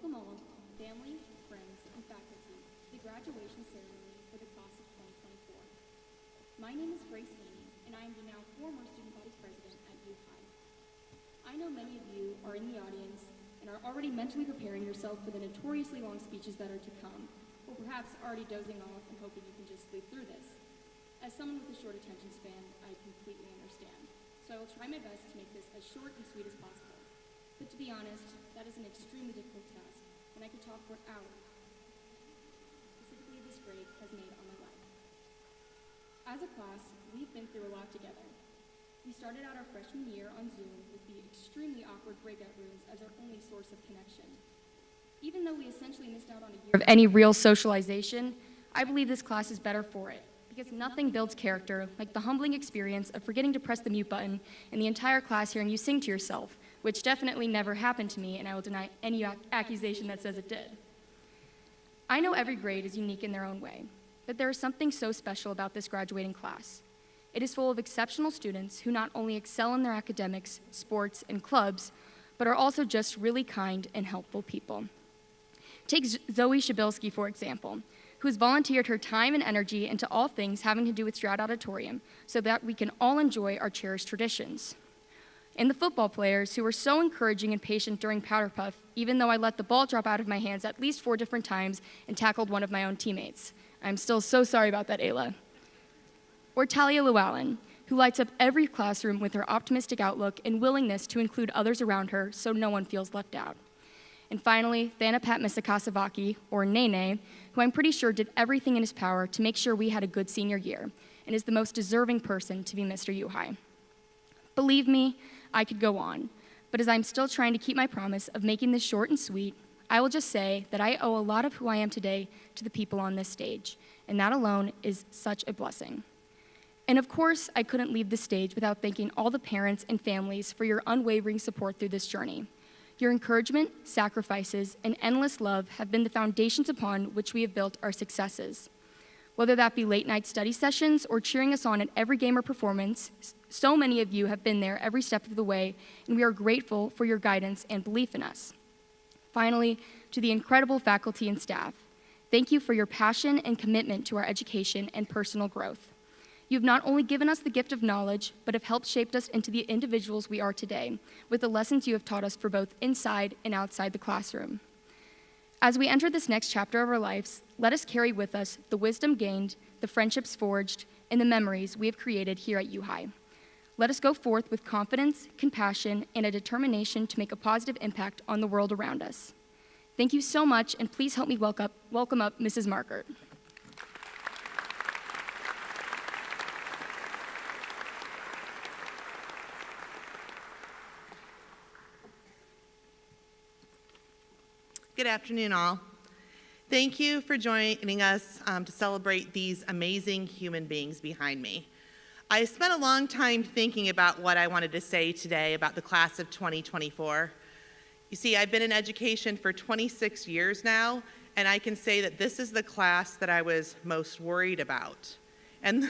welcome all, family, friends, and faculty, to the graduation ceremony for the class of 2024. My name is Grace Haney, and I am the now former Student Body President at U High. I know many of you are in the audience and are already mentally preparing yourself for the notoriously long speeches that are to come, or perhaps already dozing off and hoping you can just sleep through this. As someone with a short attention span, I completely understand, so I will try my best to make this as short and sweet as possible. But to be honest, that is an extremely difficult task, and I could talk for hours. Specifically, this grade has made on my life. As a class, we've been through a lot together. We started out our freshman year on Zoom with the extremely awkward breakout rooms as our only source of connection. Even though we essentially missed out on a year of any real socialization, I believe this class is better for it, because nothing builds character like the humbling experience of forgetting to press the mute button and the entire class hearing you sing to yourself, which definitely never happened to me, and I will deny any accusation that says it did. I know every grade is unique in their own way, but there is something so special about this graduating class. It is full of exceptional students who not only excel in their academics, sports, and clubs, but are also just really kind and helpful people. Take Zoe Shilsky, for example, who has volunteered her time and energy into all things having to do with Stroud Auditorium so that we can all enjoy our cherished traditions. And the football players who were so encouraging and patient during Powder Puff, even though I let the ball drop out of my hands at least 4 different times and tackled one of my own teammates. I'm still so sorry about that, Ayla. Or Talia Llewellyn, who lights up every classroom with her optimistic outlook and willingness to include others around her so no one feels left out. And finally, Thanapat Misakasavaki, or Nene, who I'm pretty sure did everything in his power to make sure we had a good senior year and is the most deserving person to be Mr. U High. Believe me, I could go on, but as I'm still trying to keep my promise of making this short and sweet, I will just say that I owe a lot of who I am today to the people on this stage, and that alone is such a blessing. And of course, I couldn't leave the stage without thanking all the parents and families for your unwavering support through this journey. Your encouragement, sacrifices, and endless love have been the foundations upon which we have built our successes. Whether that be late night study sessions or cheering us on at every game or performance, so many of you have been there every step of the way, and we are grateful for your guidance and belief in us. Finally, to the incredible faculty and staff, thank you for your passion and commitment to our education and personal growth. You have not only given us the gift of knowledge, but have helped shape us into the individuals we are today, with the lessons you have taught us for both inside and outside the classroom. As we enter this next chapter of our lives, let us carry with us the wisdom gained, the friendships forged, and the memories we have created here at U High. Let us go forth with confidence, compassion, and a determination to make a positive impact on the world around us. Thank you so much, and please help me welcome up Mrs. Markert. Good afternoon, all. Thank you for joining us to celebrate these amazing human beings behind me. I spent a long time thinking about what I wanted to say today about the class of 2024. You see, I've been in education for 26 years now, and I can say that this is the class that I was most worried about. And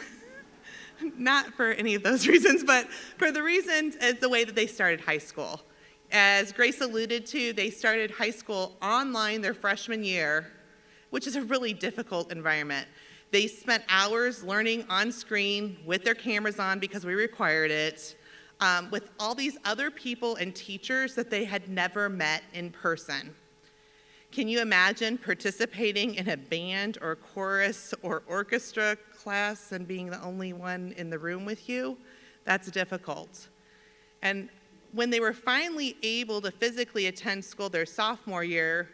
not for any of those reasons, but for the reasons as the way that they started high school. As Grace alluded to, they started high school online their freshman year, which is a really difficult environment. They spent hours learning on screen with their cameras on because we required it, with all these other people and teachers that they had never met in person. Can you imagine participating in a band or chorus or orchestra class and being the only one in the room with you? That's difficult. And when they were finally able to physically attend school their sophomore year,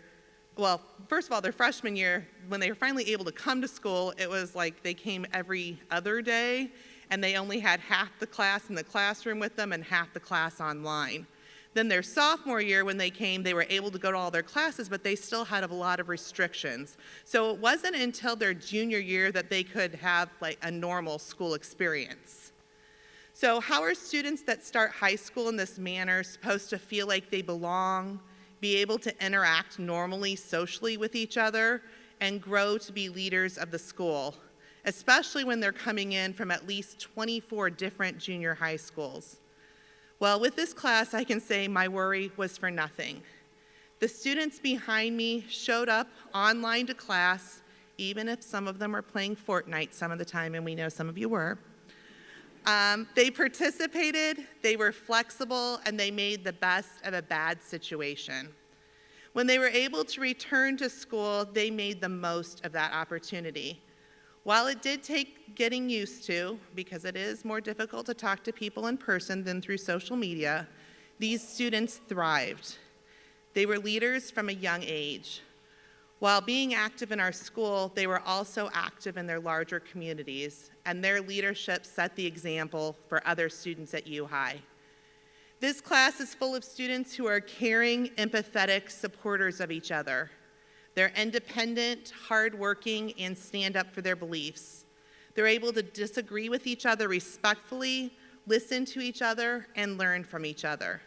well, first of all, their freshman year, when they were finally able to come to school, it was like they came every other day, and they only had half the class in the classroom with them and half the class online. Then their sophomore year, when they came, they were able to go to all their classes, but they still had a lot of restrictions. So it wasn't until their junior year that they could have like a normal school experience. So how are students that start high school in this manner supposed to feel like they belong, be able to interact normally socially with each other, and grow to be leaders of the school, especially when they're coming in from at least 24 different junior high schools? Well, with this class, I can say my worry was for nothing. The students behind me showed up online to class, even if some of them were playing Fortnite some of the time, and we know some of you were. They participated, they were flexible, and they made the best of a bad situation. When they were able to return to school, they made the most of that opportunity. While it did take getting used to, because it is more difficult to talk to people in person than through social media, these students thrived. They were leaders from a young age. While being active in our school, they were also active in their larger communities, and their leadership set the example for other students at U High. This class is full of students who are caring, empathetic supporters of each other. They're independent, hardworking, and stand up for their beliefs. They're able to disagree with each other respectfully, listen to each other, and learn from each other.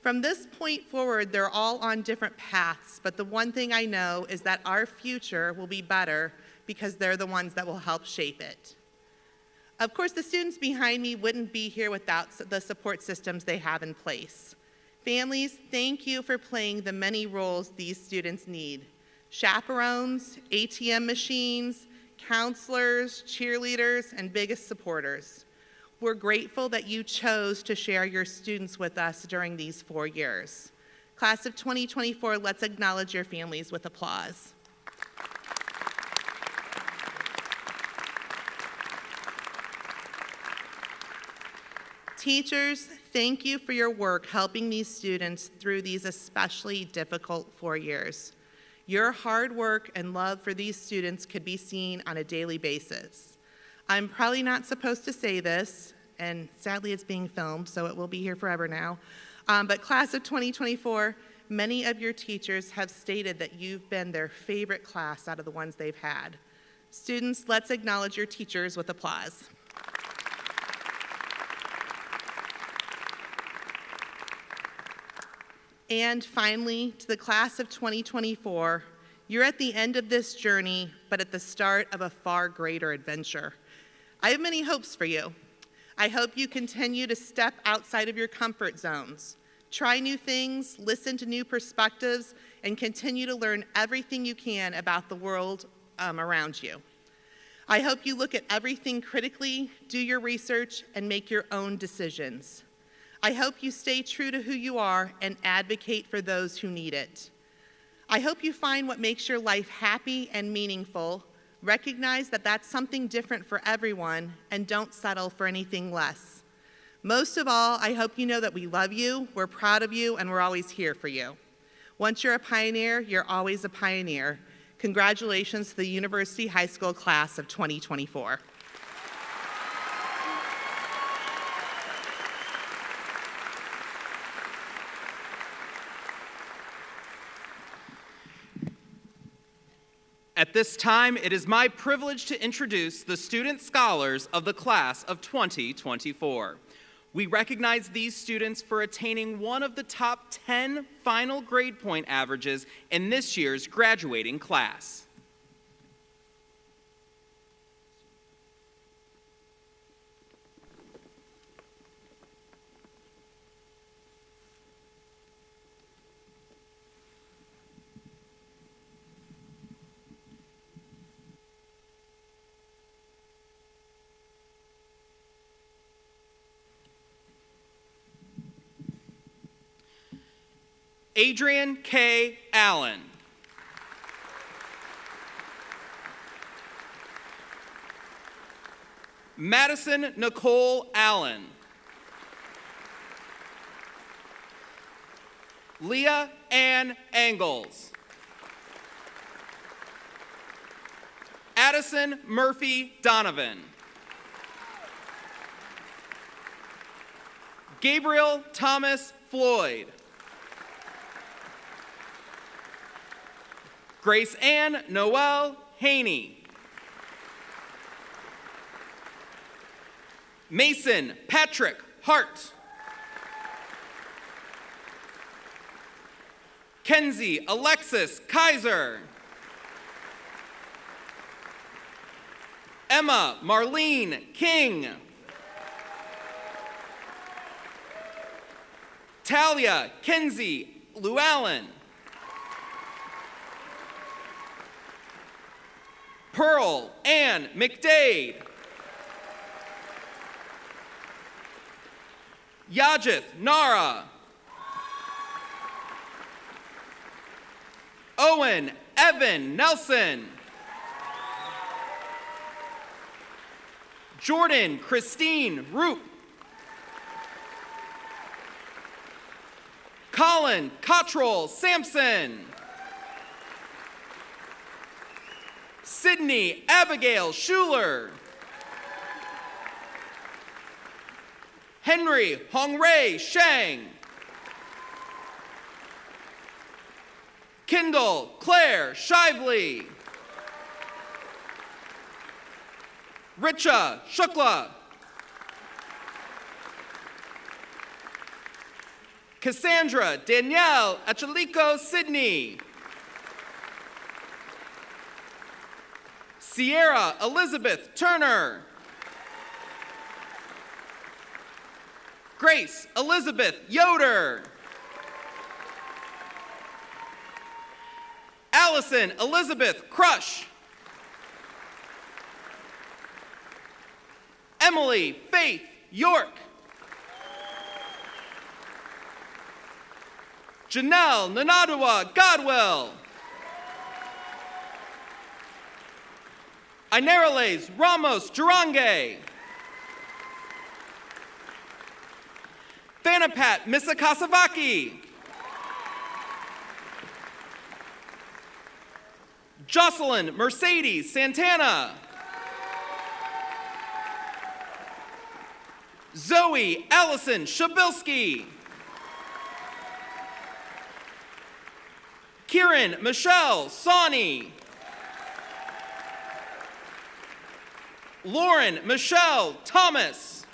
From this point forward, they're all on different paths, but the one thing I know is that our future will be better because they're the ones that will help shape it. Of course, the students behind me wouldn't be here without the support systems they have in place. Families, thank you for playing the many roles these students need. Chaperones, ATM machines, counselors, cheerleaders, and biggest supporters. We're grateful that you chose to share your students with us during these 4 years. Class of 2024, let's acknowledge your families with applause. Teachers, thank you for your work helping these students through these especially difficult 4 years. Your hard work and love for these students could be seen on a daily basis. I'm probably not supposed to say this, and sadly it's being filmed, so it will be here forever now. But class of 2024, many of your teachers have stated that you've been their favorite class out of the ones they've had. Students, let's acknowledge your teachers with applause. And finally, to the class of 2024, you're at the end of this journey, but at the start of a far greater adventure. I have many hopes for you. I hope you continue to step outside of your comfort zones, try new things, listen to new perspectives, and continue to learn everything you can about the world around you. I hope you look at everything critically, do your research, and make your own decisions. I hope you stay true to who you are and advocate for those who need it. I hope you find what makes your life happy and meaningful, recognize that that's something different for everyone, and don't settle for anything less. Most of all, I hope you know that we love you, we're proud of you, and we're always here for you. Once you're a pioneer, you're always a pioneer. Congratulations to the University High School class of 2024. At this time, it is my privilege to introduce the student scholars of the class of 2024. We recognize these students for attaining one of the top 10 final grade point averages in this year's graduating class. Adrian K. Allen. Madison Nicole Allen. Leah Ann Angles. Addison Murphy Donovan. Gabriel Thomas Floyd. Grace Ann Noel Haney. Mason Patrick Hart. Kenzie Alexis Kaiser. Emma Marlene King. Talia Kenzie Llewellyn. Pearl Ann McDade. Yajith Nara. Owen Evan Nelson. Jordan Christine Roop. Colin Cottrell Sampson. Sydney Abigail Schuler. Henry Hongray Shang. Kendall Claire Shively. Richa Shukla. Cassandra Danielle Achalico Sydney. Sierra Elizabeth Turner. Grace Elizabeth Yoder. Allison Elizabeth Crush. Emily Faith York. Janelle Nanadua Godwell. Inerales Ramos Durange. Thanapat Misakasavaki. Jocelyn Mercedes Santana. Zoe Allison Shabilsky. Kieran Michelle Sawney. Lauren Michelle Thomas.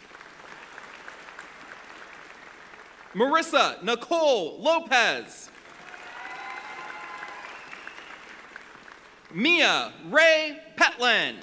Marissa Nicole Lopez. Mia Ray Petlin.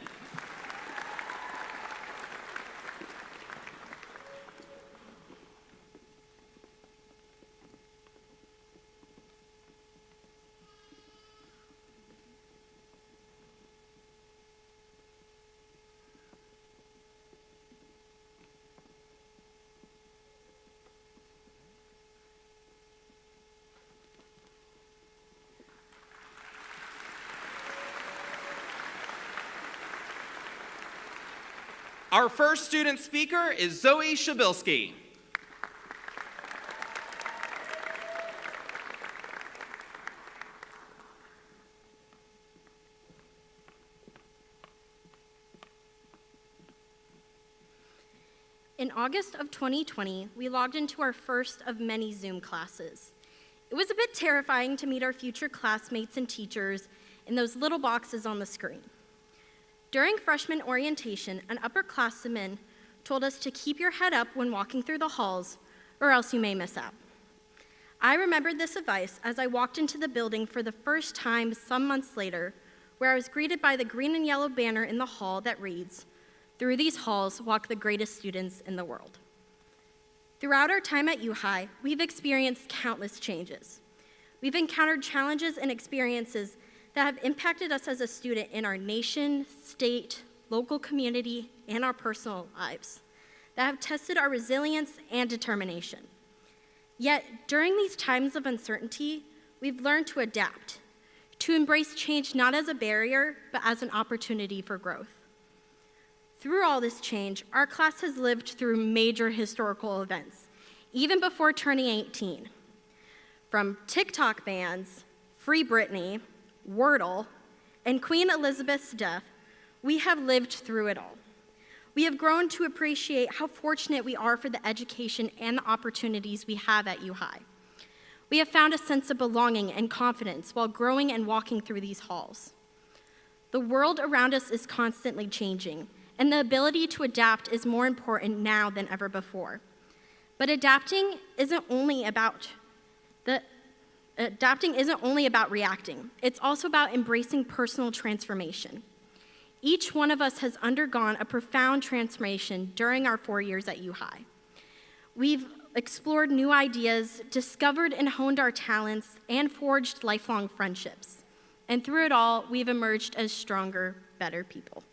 Our first student speaker is Zoe Shilsky. In August of 2020, we logged into our first of many Zoom classes. It was a bit terrifying to meet our future classmates and teachers in those little boxes on the screen. During freshman orientation, an upperclassman told us to keep your head up when walking through the halls, or else you may miss out. I remembered this advice as I walked into the building for the first time some months later, where I was greeted by the green and yellow banner in the hall that reads, "Through these halls walk the greatest students in the world." Throughout our time at U-High, we've experienced countless changes. We've encountered challenges and experiences that have impacted us as a student in our nation, state, local community, and our personal lives, that have tested our resilience and determination. Yet, during these times of uncertainty, we've learned to adapt, to embrace change not as a barrier, but as an opportunity for growth. Through all this change, our class has lived through major historical events, even before turning 18. From TikTok bans, Free Britney, Wordle, and Queen Elizabeth's death, we have lived through it all. We have grown to appreciate how fortunate we are for the education and the opportunities we have at U-High. We have found a sense of belonging and confidence while growing and walking through these halls. The world around us is constantly changing, and the ability to adapt is more important now than ever before. But adapting isn't only about reacting. It's also about embracing personal transformation. Each one of us has undergone a profound transformation during our 4 years at U-High. We've explored new ideas, discovered and honed our talents, and forged lifelong friendships. And through it all, we've emerged as stronger, better people.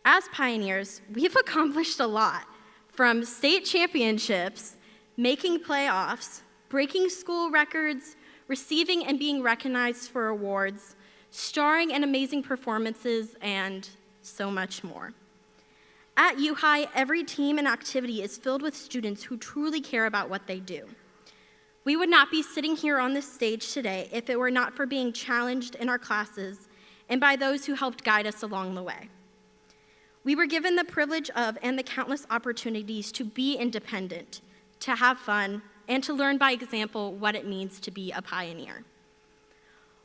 As pioneers, we've accomplished a lot, from state championships, making playoffs, breaking school records, receiving and being recognized for awards, starring in amazing performances, and so much more. At U-High, every team and activity is filled with students who truly care about what they do. We would not be sitting here on this stage today if it were not for being challenged in our classes and by those who helped guide us along the way. We were given the privilege of and the countless opportunities to be independent, to have fun, and to learn by example what it means to be a pioneer.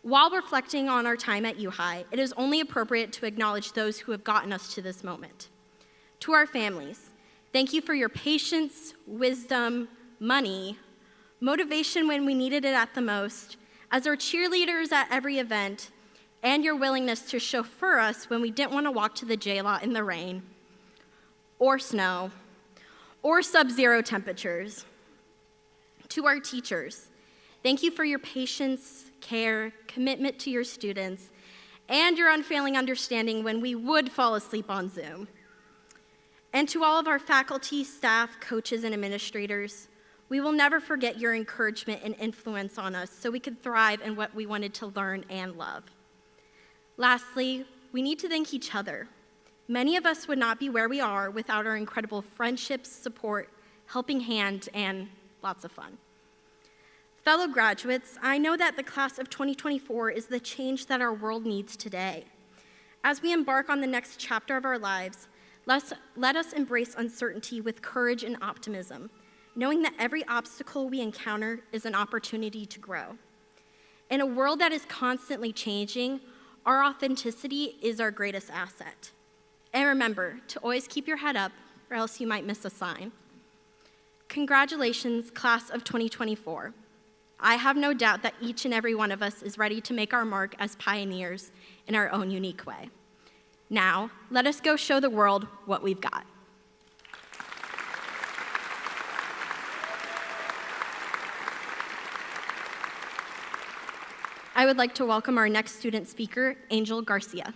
While reflecting on our time at U-High, it is only appropriate to acknowledge those who have gotten us to this moment. To our families, thank you for your patience, wisdom, money, motivation when we needed it at the most, as our cheerleaders at every event, and your willingness to chauffeur us when we didn't want to walk to the J-Lot in the rain, or snow, or sub-zero temperatures. To our teachers, thank you for your patience, care, commitment to your students, and your unfailing understanding when we would fall asleep on Zoom. And to all of our faculty, staff, coaches, and administrators, we will never forget your encouragement and influence on us so we could thrive in what we wanted to learn and love. Lastly, we need to thank each other. Many of us would not be where we are without our incredible friendships, support, helping hand, and lots of fun. Fellow graduates, I know that the class of 2024 is the change that our world needs today. As we embark on the next chapter of our lives, let us embrace uncertainty with courage and optimism, knowing that every obstacle we encounter is an opportunity to grow. In a world that is constantly changing, our authenticity is our greatest asset. And remember to always keep your head up, or else you might miss a sign. Congratulations, class of 2024. I have no doubt that each and every one of us is ready to make our mark as pioneers in our own unique way. Now, let us go show the world what we've got. I would like to welcome our next student speaker, Angel Garcia.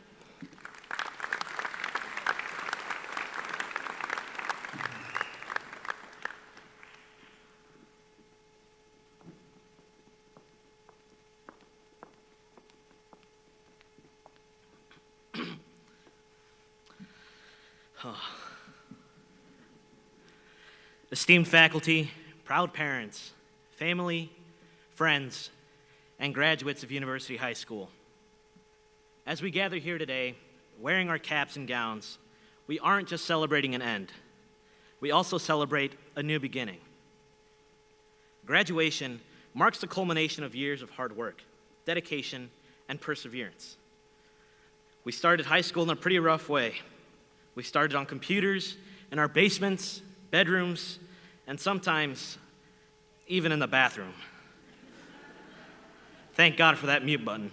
Esteemed faculty, proud parents, family, friends, and graduates of University High School. As we gather here today, wearing our caps and gowns, we aren't just celebrating an end. We also celebrate a new beginning. Graduation marks the culmination of years of hard work, dedication, and perseverance. We started high school in a pretty rough way. We started on computers, in our basements, bedrooms, and sometimes even in the bathroom. Thank God for that mute button.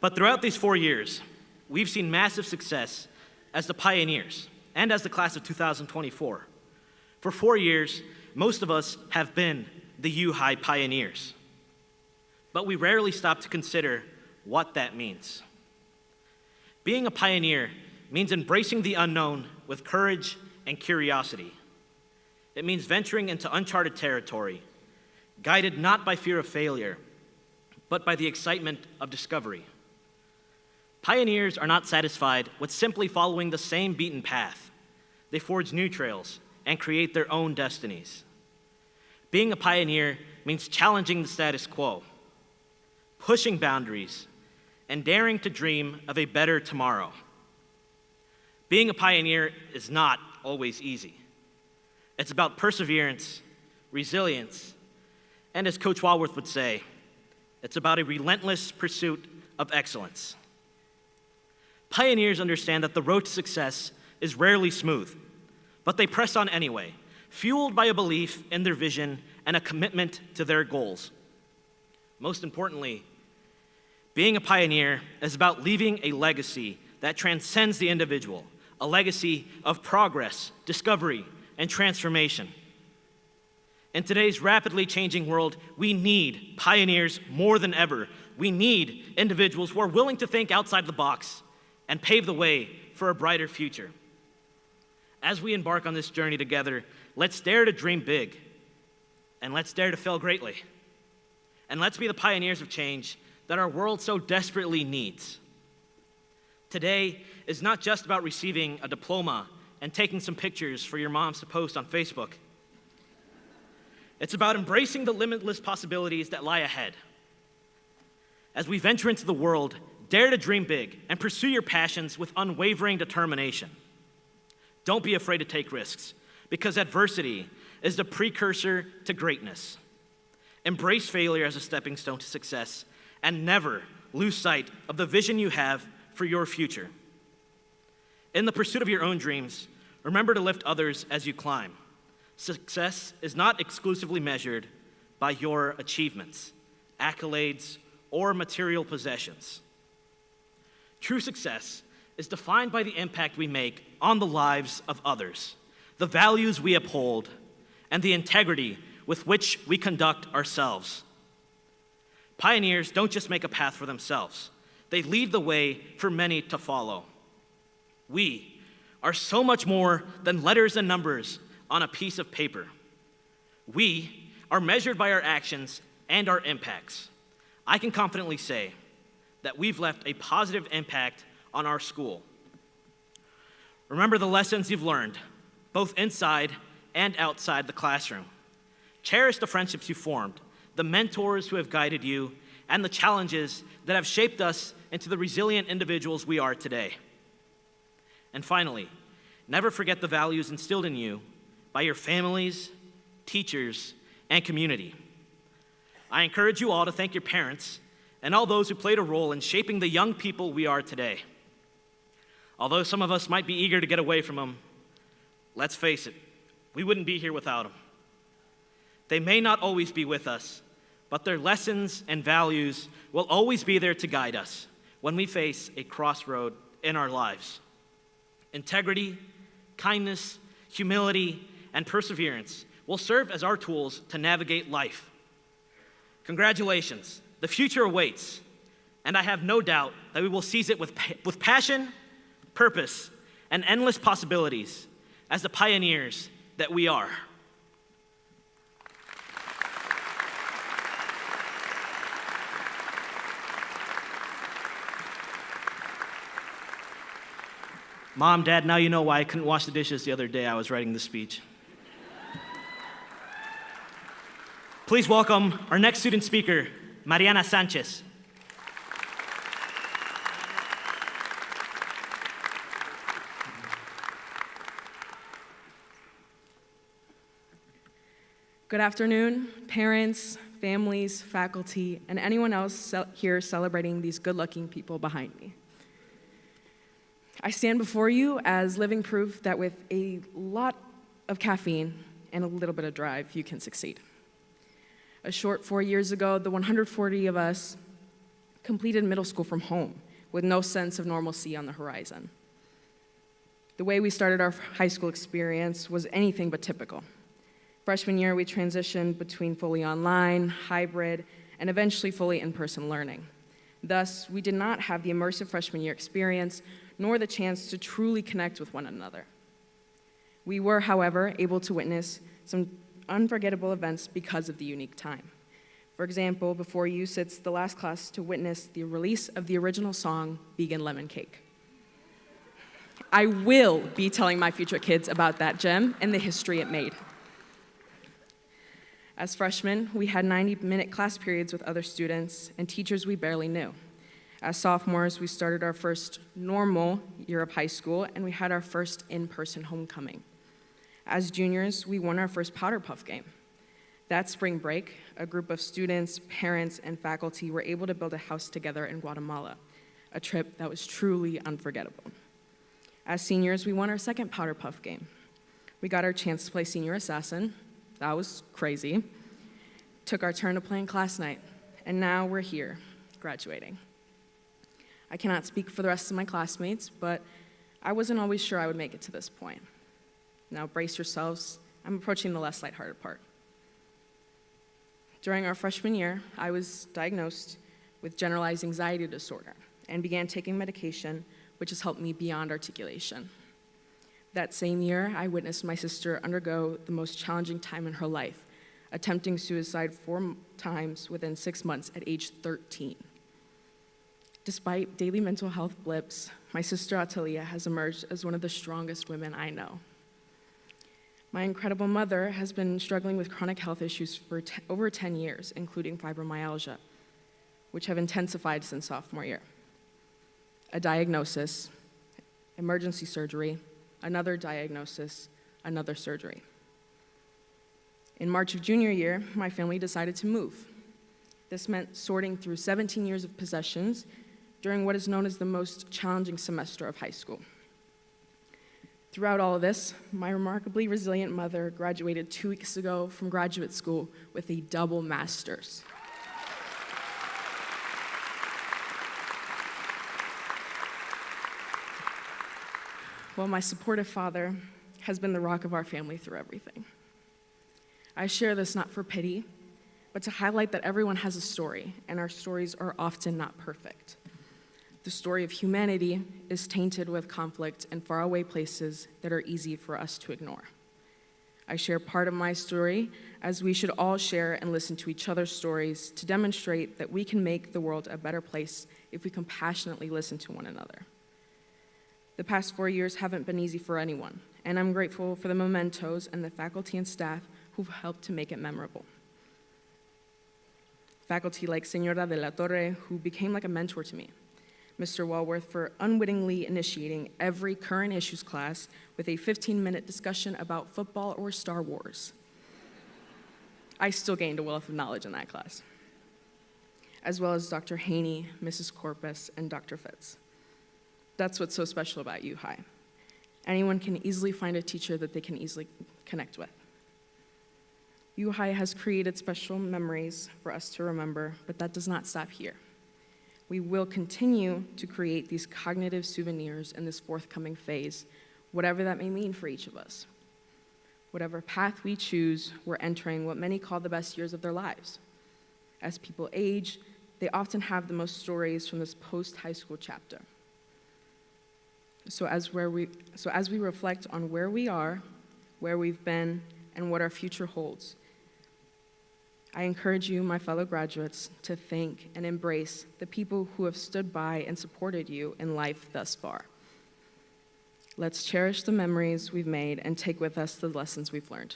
But throughout these 4 years, we've seen massive success as the pioneers and as the class of 2024. For 4 years, most of us have been the U-High pioneers. But we rarely stop to consider what that means. Being a pioneer means embracing the unknown with courage and curiosity. It means venturing into uncharted territory, guided not by fear of failure, but by the excitement of discovery. Pioneers are not satisfied with simply following the same beaten path. They forge new trails and create their own destinies. Being a pioneer means challenging the status quo, pushing boundaries, and daring to dream of a better tomorrow. Being a pioneer is not always easy. It's about perseverance, resilience, and as Coach Walworth would say, it's about a relentless pursuit of excellence. Pioneers understand that the road to success is rarely smooth, but they press on anyway, fueled by a belief in their vision and a commitment to their goals. Most importantly, being a pioneer is about leaving a legacy that transcends the individual, a legacy of progress, discovery, and transformation. In today's rapidly changing world, we need pioneers more than ever. We need individuals who are willing to think outside the box and pave the way for a brighter future. As we embark on this journey together, let's dare to dream big, and let's dare to fail greatly. And let's be the pioneers of change that our world so desperately needs. Today is not just about receiving a diploma and taking some pictures for your moms to post on Facebook. It's about embracing the limitless possibilities that lie ahead. As we venture into the world, dare to dream big and pursue your passions with unwavering determination. Don't be afraid to take risks, because adversity is the precursor to greatness. Embrace failure as a stepping stone to success, and never lose sight of the vision you have for your future. In the pursuit of your own dreams, remember to lift others as you climb. Success is not exclusively measured by your achievements, accolades, or material possessions. True success is defined by the impact we make on the lives of others, the values we uphold, and the integrity with which we conduct ourselves. Pioneers don't just make a path for themselves, they lead the way for many to follow. We are so much more than letters and numbers on a piece of paper. We are measured by our actions and our impacts. I can confidently say that we've left a positive impact on our school. Remember the lessons you've learned, both inside and outside the classroom. Cherish the friendships you formed, the mentors who have guided you, and the challenges that have shaped us into the resilient individuals we are today. And finally, never forget the values instilled in you by your families, teachers, and community. I encourage you all to thank your parents and all those who played a role in shaping the young people we are today. Although some of us might be eager to get away from them, let's face it, we wouldn't be here without them. They may not always be with us, but their lessons and values will always be there to guide us when we face a crossroad in our lives. Integrity, kindness, humility, and perseverance will serve as our tools to navigate life. Congratulations, the future awaits, and I have no doubt that we will seize it with passion, purpose, and endless possibilities as the pioneers that we are. Mom, Dad, now you know why I couldn't wash the dishes the other day I was writing this speech. Please welcome our next student speaker, Mariana Sanchez. Good afternoon, parents, families, faculty, and anyone else here celebrating these good-looking people behind me. I stand before you as living proof that with a lot of caffeine and a little bit of drive, you can succeed. A short 4 years ago, the 140 of us completed middle school from home with no sense of normalcy on the horizon. The way we started our high school experience was anything but typical. Freshman year, we transitioned between fully online, hybrid, and eventually fully in-person learning. Thus, we did not have the immersive freshman year experience, nor the chance to truly connect with one another. We were, however, able to witness some unforgettable events because of the unique time. For example, before you sits the last class to witness the release of the original song, Vegan Lemon Cake. I will be telling my future kids about that gem and the history it made. As freshmen, we had 90-minute class periods with other students and teachers we barely knew. As sophomores, we started our first normal year of high school, and we had our first in-person homecoming. As juniors, we won our first Powder Puff game. That spring break, a group of students, parents, and faculty were able to build a house together in Guatemala, a trip that was truly unforgettable. As seniors, we won our second Powder Puff game. We got our chance to play Senior Assassin. That was crazy. Took our turn to play in class night, and now we're here, graduating. I cannot speak for the rest of my classmates, but I wasn't always sure I would make it to this point. Now brace yourselves, I'm approaching the less lighthearted part. During our freshman year, I was diagnosed with generalized anxiety disorder and began taking medication, which has helped me beyond articulation. That same year, I witnessed my sister undergo the most challenging time in her life, attempting suicide 4 times within 6 months at age 13. Despite daily mental health blips, my sister Atalia has emerged as one of the strongest women I know. My incredible mother has been struggling with chronic health issues for over 10 years, including fibromyalgia, which have intensified since sophomore year. A diagnosis, emergency surgery, another diagnosis, another surgery. In March of junior year, my family decided to move. This meant sorting through 17 years of possessions during what is known as the most challenging semester of high school. Throughout all of this, my remarkably resilient mother graduated 2 weeks ago from graduate school with a double master's. While my supportive father has been the rock of our family through everything. I share this not for pity, but to highlight that everyone has a story, and our stories are often not perfect. The story of humanity is tainted with conflict in faraway places that are easy for us to ignore. I share part of my story, as we should all share and listen to each other's stories to demonstrate that we can make the world a better place if we compassionately listen to one another. The past 4 years haven't been easy for anyone, and I'm grateful for the mementos and the faculty and staff who've helped to make it memorable. Faculty like Señora de la Torre, who became like a mentor to me. Mr. Walworth for unwittingly initiating every current issues class with a 15-minute discussion about football or Star Wars. I still gained a wealth of knowledge in that class. As well as Dr. Haney, Mrs. Corpus, and Dr. Fitz. That's what's so special about U High. Anyone can easily find a teacher that they can easily connect with. U High has created special memories for us to remember, but that does not stop here. We will continue to create these cognitive souvenirs in this forthcoming phase, whatever that may mean for each of us. Whatever path we choose, we're entering what many call the best years of their lives. As people age, they often have the most stories from this post-high school chapter. So as we reflect on where we are, where we've been, and what our future holds, I encourage you, my fellow graduates, to thank and embrace the people who have stood by and supported you in life thus far. Let's cherish the memories we've made and take with us the lessons we've learned.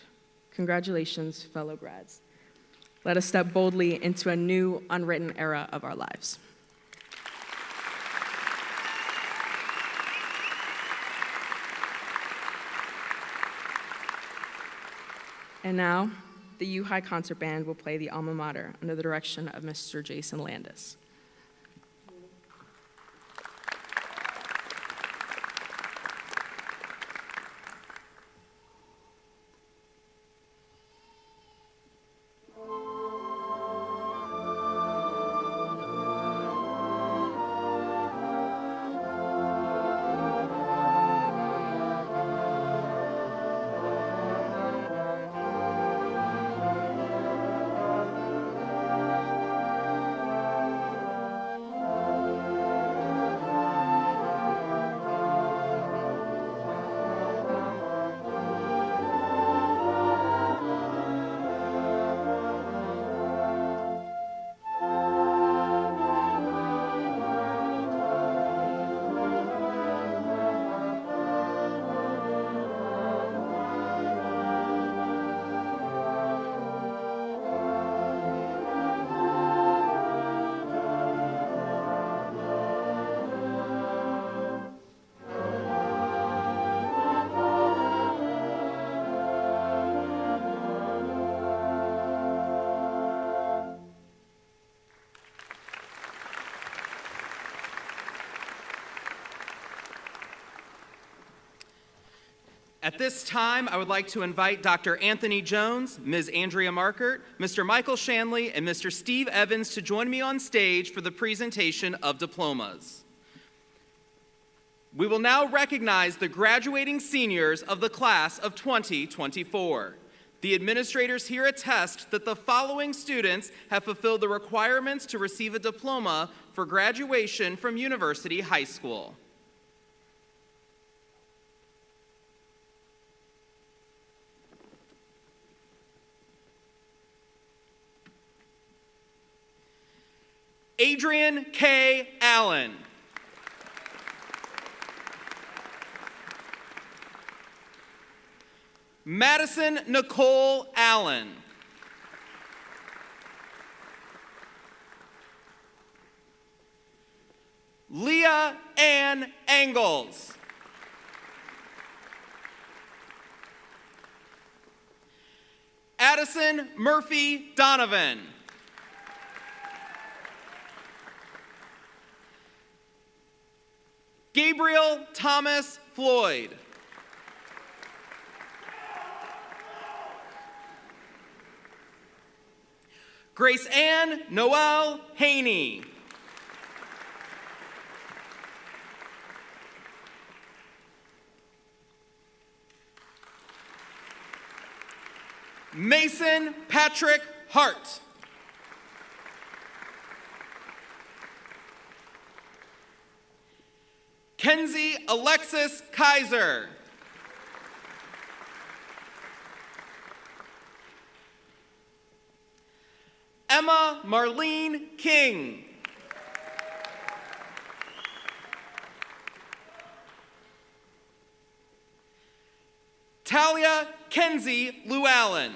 Congratulations, fellow grads. Let us step boldly into a new, unwritten era of our lives. And now, the U High Concert Band will play the Alma Mater under the direction of Mr. Jason Landis. At this time, I would like to invite Dr. Anthony Jones, Ms. Andrea Markert, Mr. Michael Shanley, and Mr. Steve Evans to join me on stage for the presentation of diplomas. We will now recognize the graduating seniors of the class of 2024. The administrators here attest that the following students have fulfilled the requirements to receive a diploma for graduation from University High School. Adrian K. Allen. Madison Nicole Allen. Leah Ann Engels. Addison Murphy Donovan. Gabriel Thomas Floyd. Grace Ann Noel Haney. Mason Patrick Hart. Kenzie Alexis Kaiser. Emma Marlene King. Talia Kenzie Llewellyn.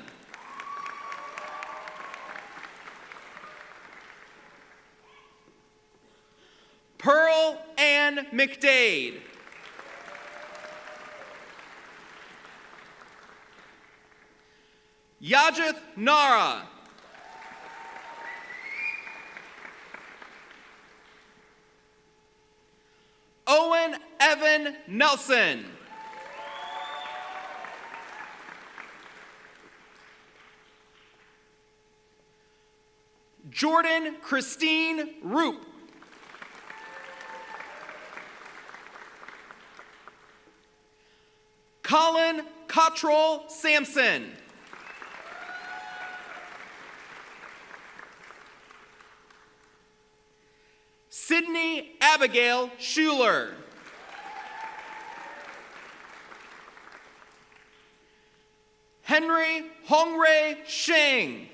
Pearl Ann McDade. Yajith Nara. Owen Evan Nelson. Jordan Christine Roop. Colin Cottrell Sampson. Sydney Abigail Schuler. Henry Hongray Sheng.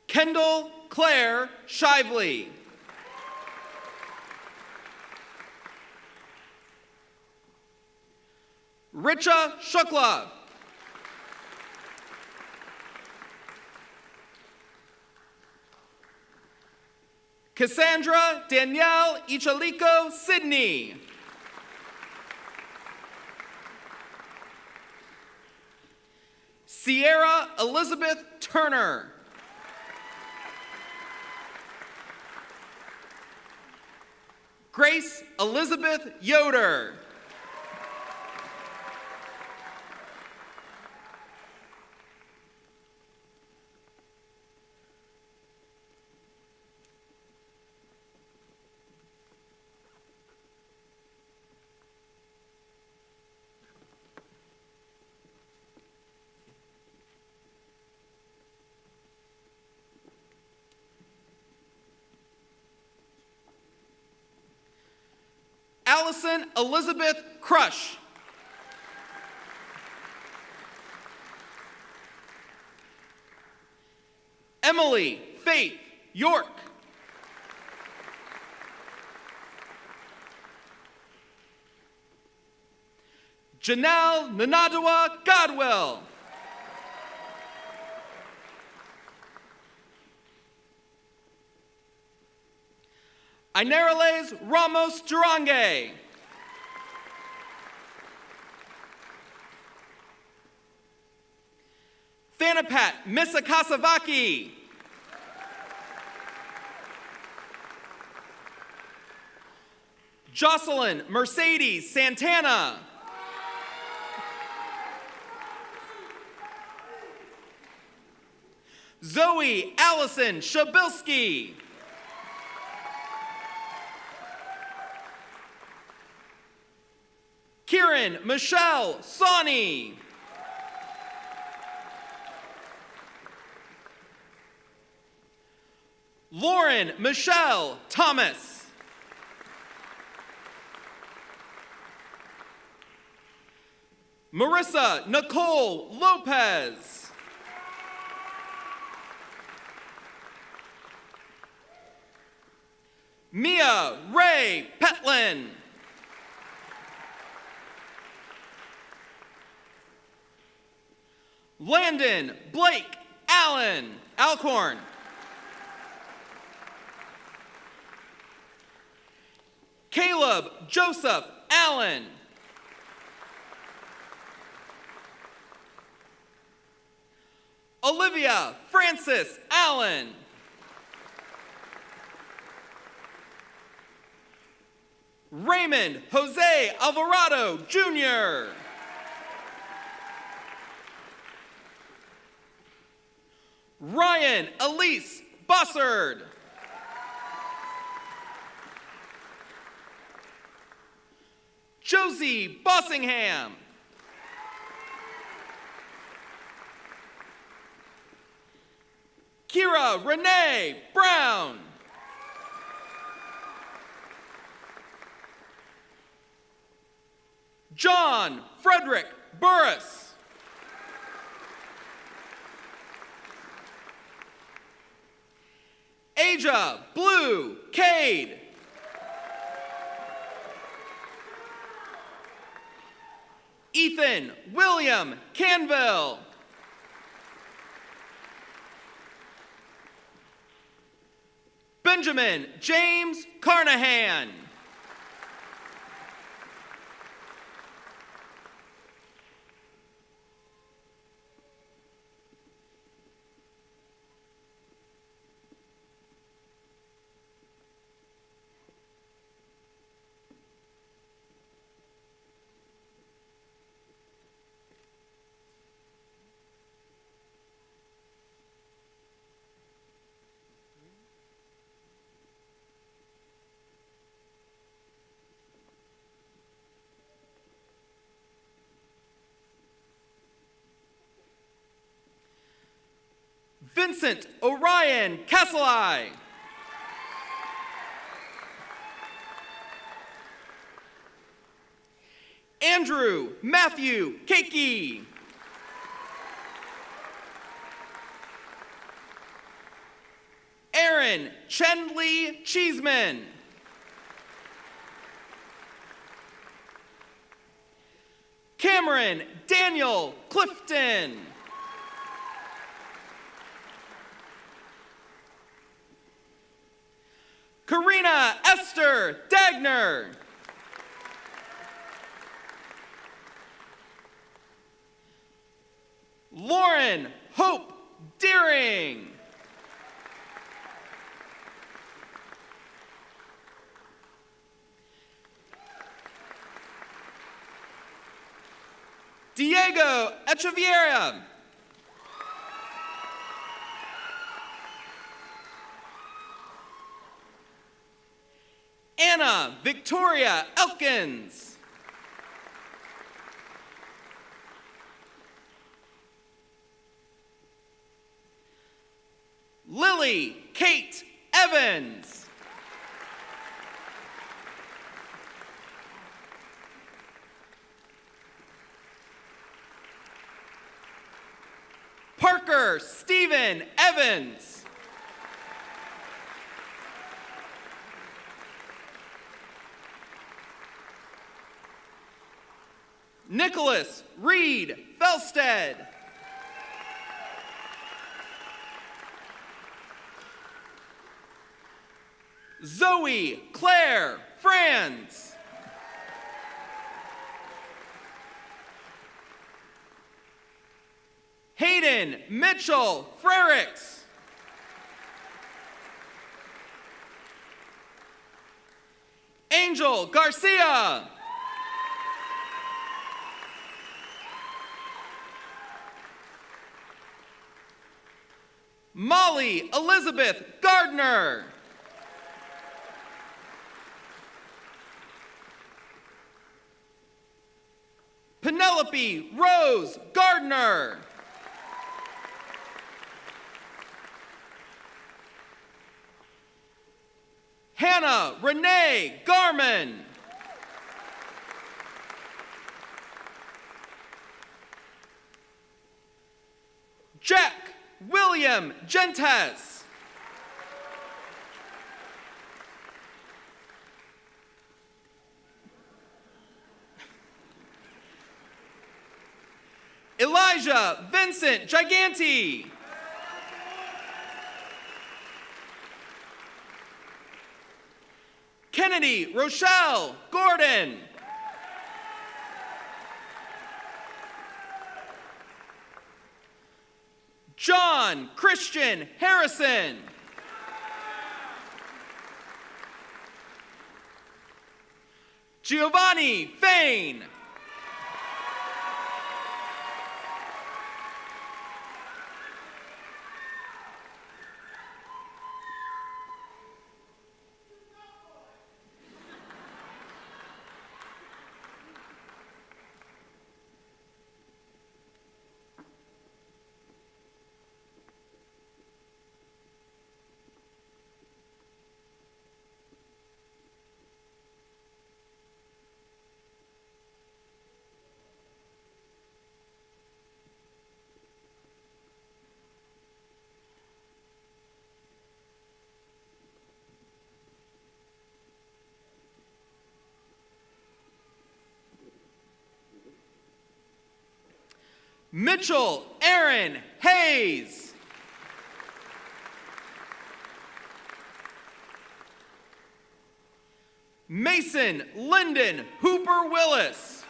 Kendall Claire Shively. Richa Shukla. Cassandra Danielle Ichaliko Sydney. Sierra Elizabeth Turner. Grace Elizabeth Yoder. Allison Elizabeth Crush. Emily Faith York. Janelle Nanadua Godwell. Inerales Ramos Durange. Thanapat Misakasavaki. Jocelyn Mercedes Santana. Zoe Allison Shabilsky. Kieran Erin Michelle Sawney. Lauren Michelle Thomas. Marissa Nicole Lopez. Mia Ray Petlin. Landon Blake Alcorn. Caleb Joseph Allen. Olivia Francis Allen. Raymond Jose Alvarado Jr. Ryan Elise Bussard. Josie Bossingham. Kira Renee Brown. John Frederick Burris. Aja Blue Cade. Ethan William Canville. Benjamin James Carnahan. Vincent Orion Casselai. Andrew Matthew Keiki. Aaron Chenley Cheeseman. Cameron Daniel Clifton. Karina Esther Dagner. Lauren Hope Deering. Diego Echeverria. Anna Victoria Elkins. Lily Kate Evans. Parker Stephen Evans. Nicholas Reed Felstead. Zoe Claire Franz. Hayden Mitchell Frericks. Angel Garcia. Molly Elizabeth Gardner. Penelope Rose Gardner. Hannah Renee Garman. Jack William Gentes. Elijah Vincent Giganti. Kennedy Rochelle Gordon. John Christian Harrison. Giovanni Fain. Mitchell Aaron Hayes. Mason Lyndon Hooper Willis.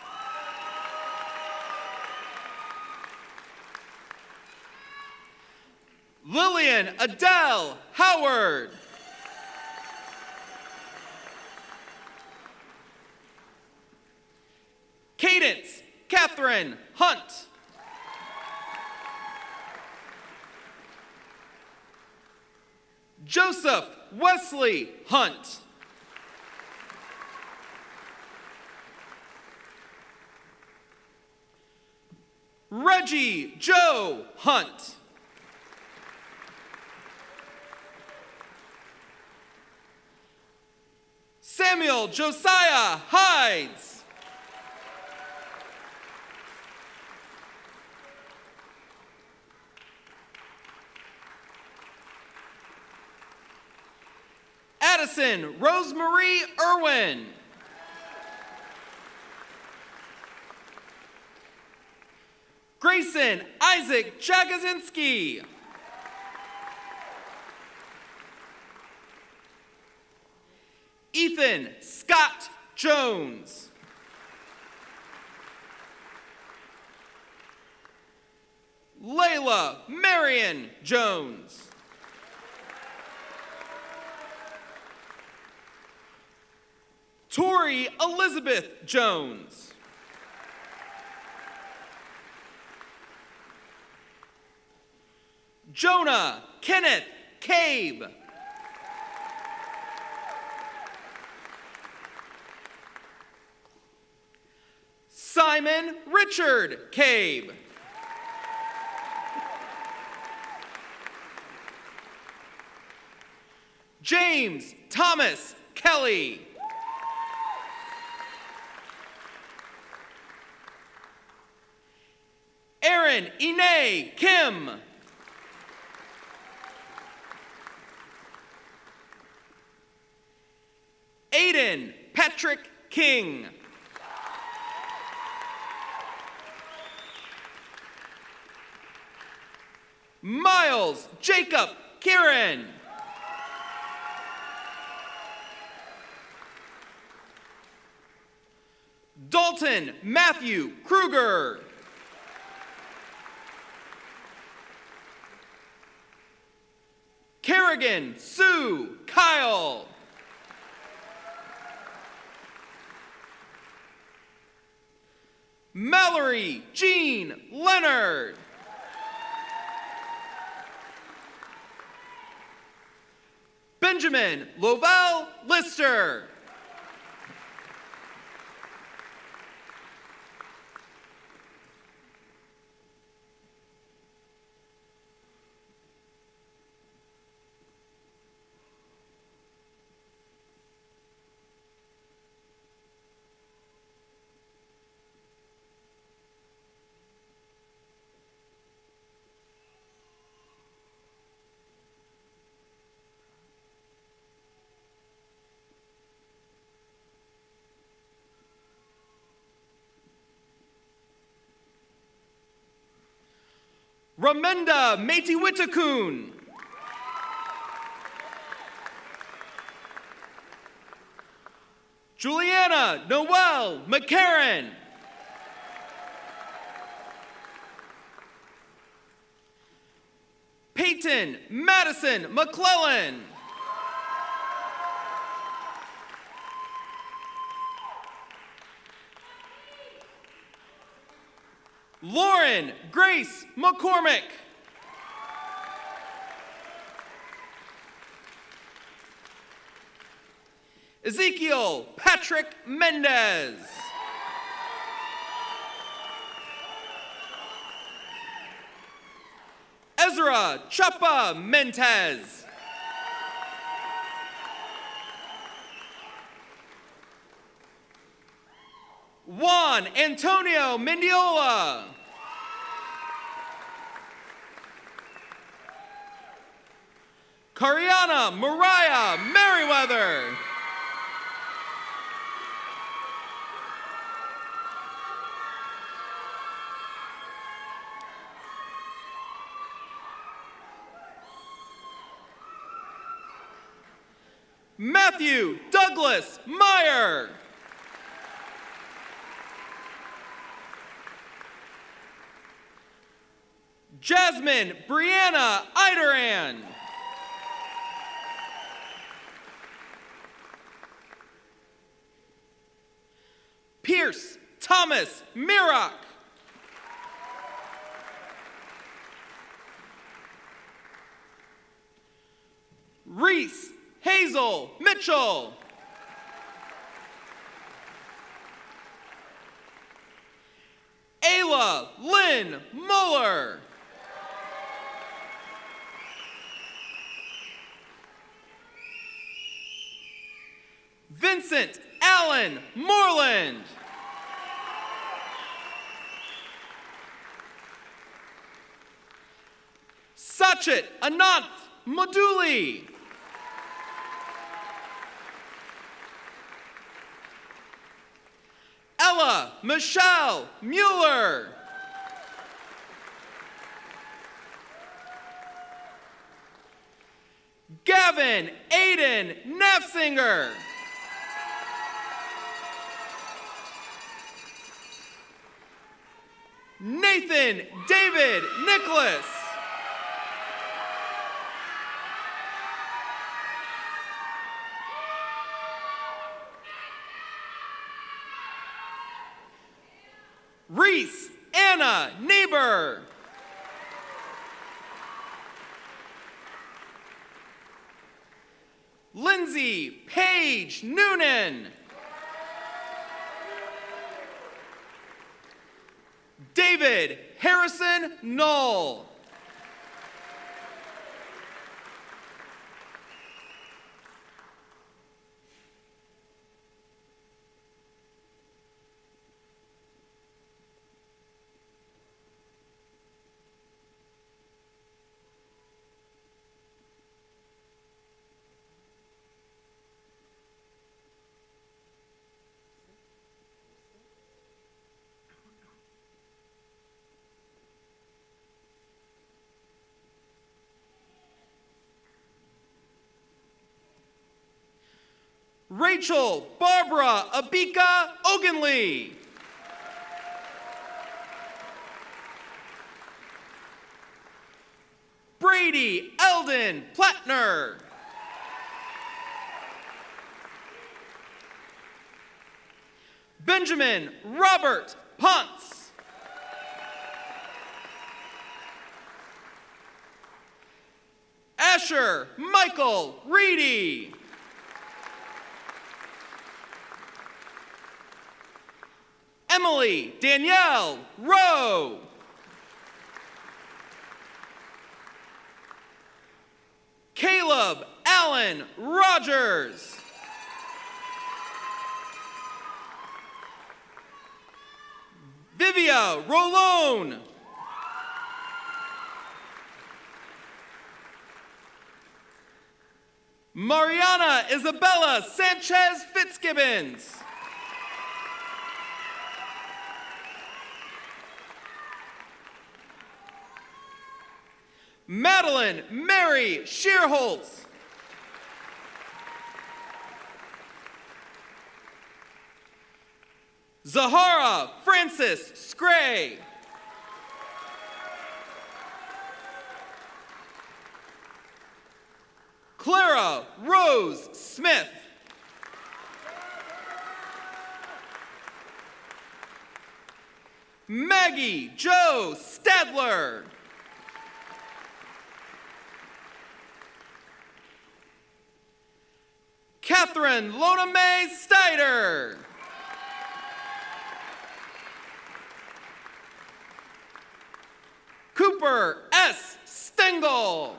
Lillian Adele Howard. Cadence Catherine Hunt. Joseph Wesley Hunt. Reggie Joe Hunt. Samuel Josiah Hides. Addison Rosemarie Irwin. Grayson Isaac Jagozinski. Ethan Scott Jones. Layla Marion Jones. Tori Elizabeth Jones. Jonah Kenneth Cabe. Simon Richard Cabe. James Thomas Kelly. Aaron Ine Kim. Aiden Patrick King. Miles Jacob Kieran. Dalton Matthew Kruger. Kerrigan Sue Kyle. Mallory Jean Leonard. Benjamin Lovell Lister. Ramenda Meitiwitakun. Juliana Noel McCarran. Peyton Madison McClellan. Lauren Grace McCormick. Ezekiel Patrick Mendez. Ezra Chapa Mendez. Juan Antonio Mendiola. Cariana Mariah Merriweather. Matthew Douglas Meyer. Jasmine Brianna Eideran. Pierce Thomas Mirak. Reese Hazel Mitchell. Ayla Lynn Muller. Vincent Allen Moreland. Sachit Anant Maduli. Ella Michelle Mueller. Gavin Aiden Nafsinger. Nathan David Nicholas. Reese Anna Neighbor. Lindsay Paige Noonan. David Harrison Knoll. Rachel Barbara Abika Ogenley. Brady Eldon Plattner. Benjamin Robert Ponce. Asher Michael Reedy. Emily Danielle Rowe. Caleb Allen Rogers. Vivia Rolone. Mariana Isabella Sanchez Fitzgibbons. Madeline Mary Shearholtz. Zahara Frances Scray. Clara Rose Smith. Maggie Jo Stadler. Catherine Lona Mae Steiner. Cooper S. Stengel.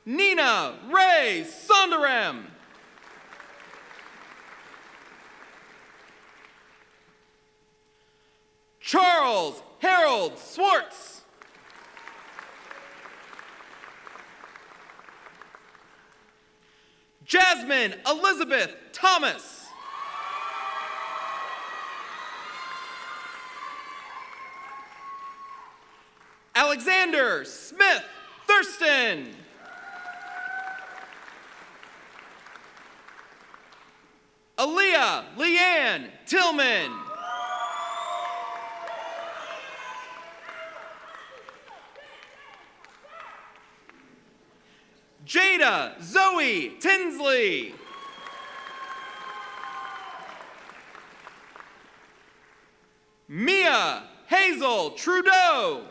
Nina Ray Sonderem. Charles Harold Swartz. Jasmine Elizabeth Thomas. Alexander Smith Thurston. Aaliyah Leanne Tillman. Jada Zoe Tinsley. Mia Hazel Trudeau.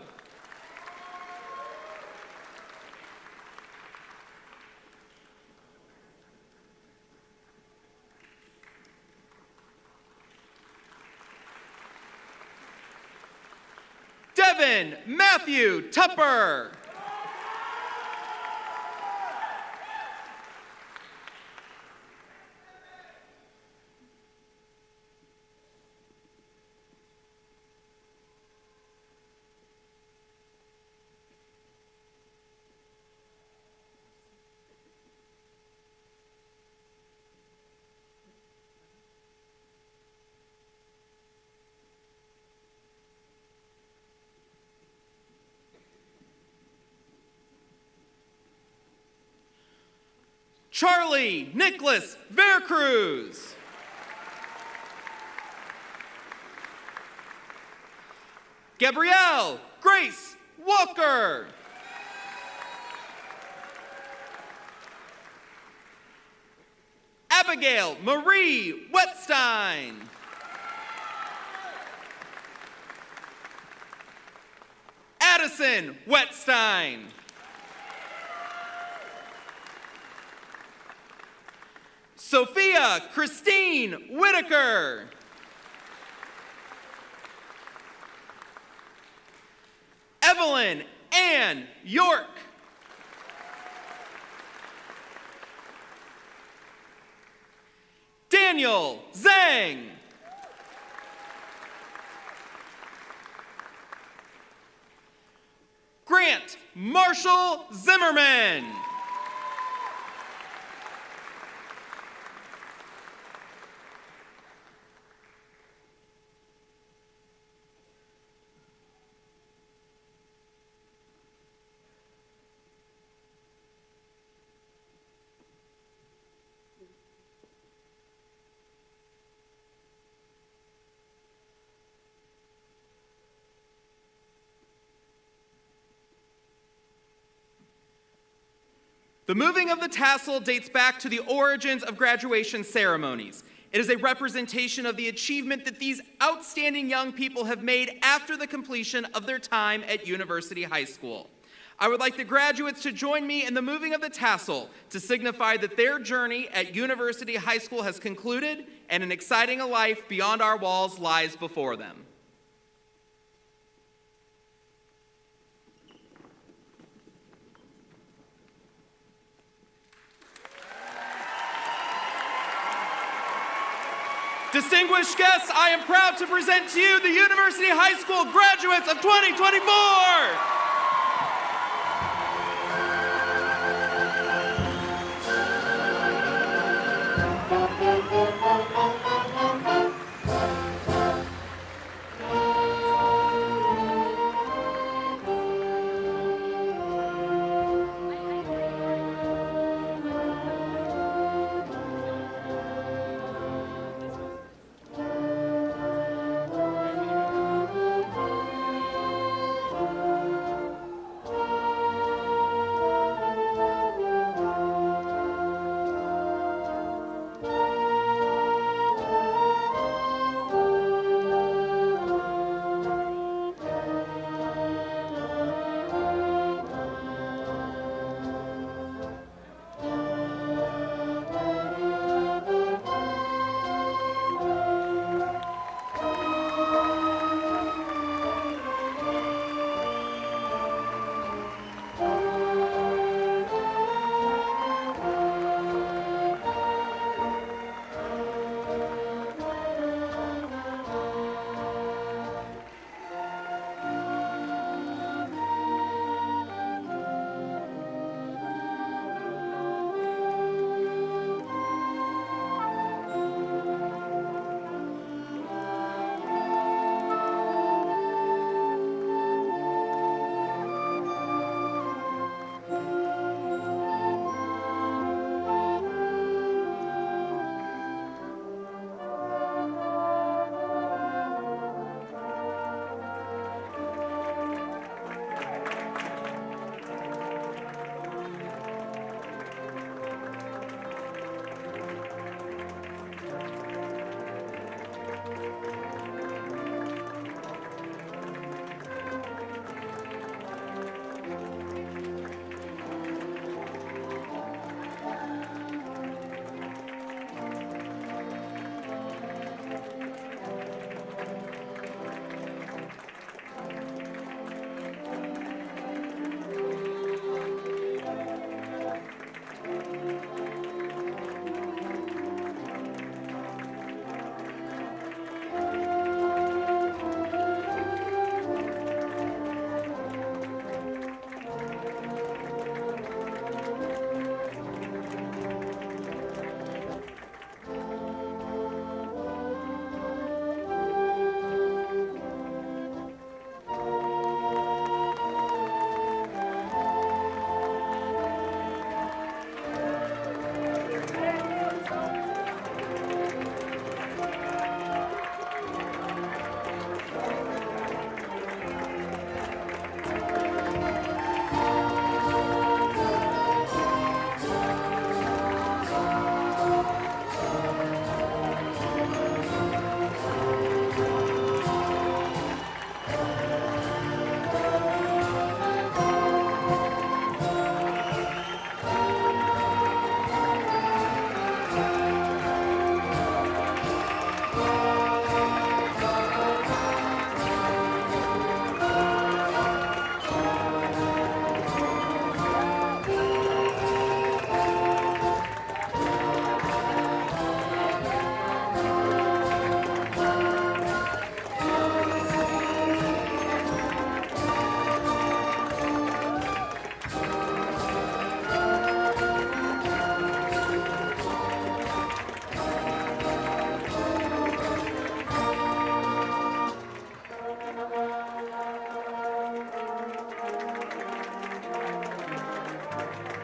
Devin Matthew Tupper. Charlie Nicholas Vercruz. Gabrielle Grace Walker. Abigail Marie Wetstein. Addison Wetstein. Sophia Christine Whitaker. Evelyn Ann York. Daniel Zhang. Grant Marshall Zimmerman. The moving of the tassel dates back to the origins of graduation ceremonies. It is a representation of the achievement that these outstanding young people have made after the completion of their time at University High School. I would like the graduates to join me in the moving of the tassel to signify that their journey at University High School has concluded and an exciting life beyond our walls lies before them. Distinguished guests, I am proud to present to you the University High School graduates of 2024.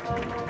Thank you.